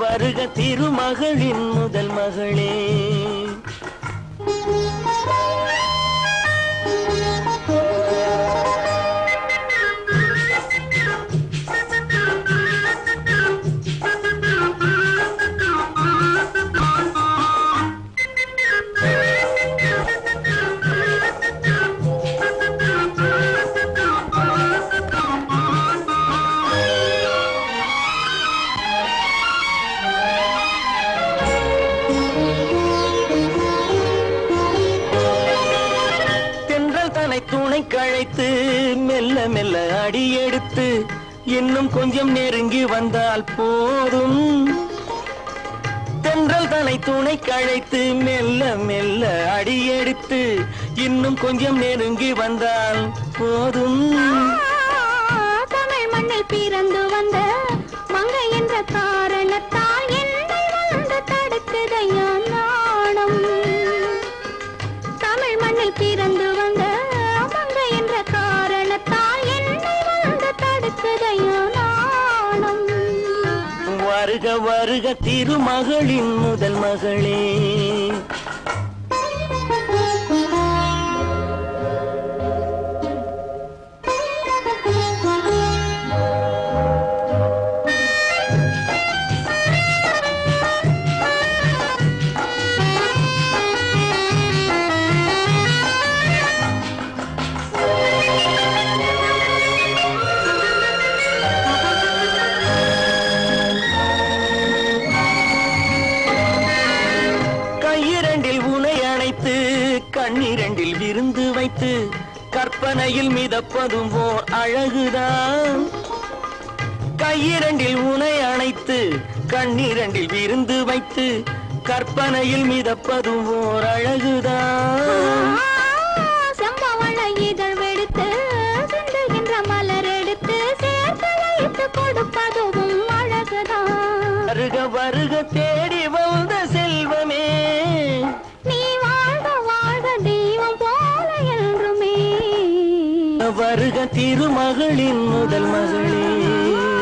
வருக திருமகளின் முதல் மகளே. துணை கழைத்து மெல்ல மெல்ல அடியெடுத்து இன்னும் கொஞ்சம் நெருங்கி வந்தால் போதும். தென்றல் தனை துணை கழைத்து மெல்ல மெல்ல அடியெடுத்து இன்னும் கொஞ்சம் நெருங்கி வந்தால் போதும். தமிழ் மண்ணில் பிறந்து வந்த மங்கை என்ற காரணத்தால் என்னை வந்து தடுக்குதையா நாணம். தமிழ் மண்ணில் பிறந்து வந்த என்ற காரணத்தால் என்னை வந்து தடுக்குதையா நாணம். வருக வருக திருமகளின் முதல் மகளே. கண்ணிரண்டில் விருந்து வைத்து கற்பனையில் மிதப்பதும் ஓர் அழகுதான். கையிரண்டில் உனை அணைத்து கண்ணிரண்டில் விருந்து வைத்து கற்பனையில் மிதப்பதும் ஓர் அழகுதான். செம்பவள இதழ் வெடித்து சிந்துகின்ற மலர் எடுத்து சேர்த்து கொடுப்பதும் அழகுதான். வருக வருக தேடி வந்த செல்வமே, வருக திருமகளின் முதல் மகளே.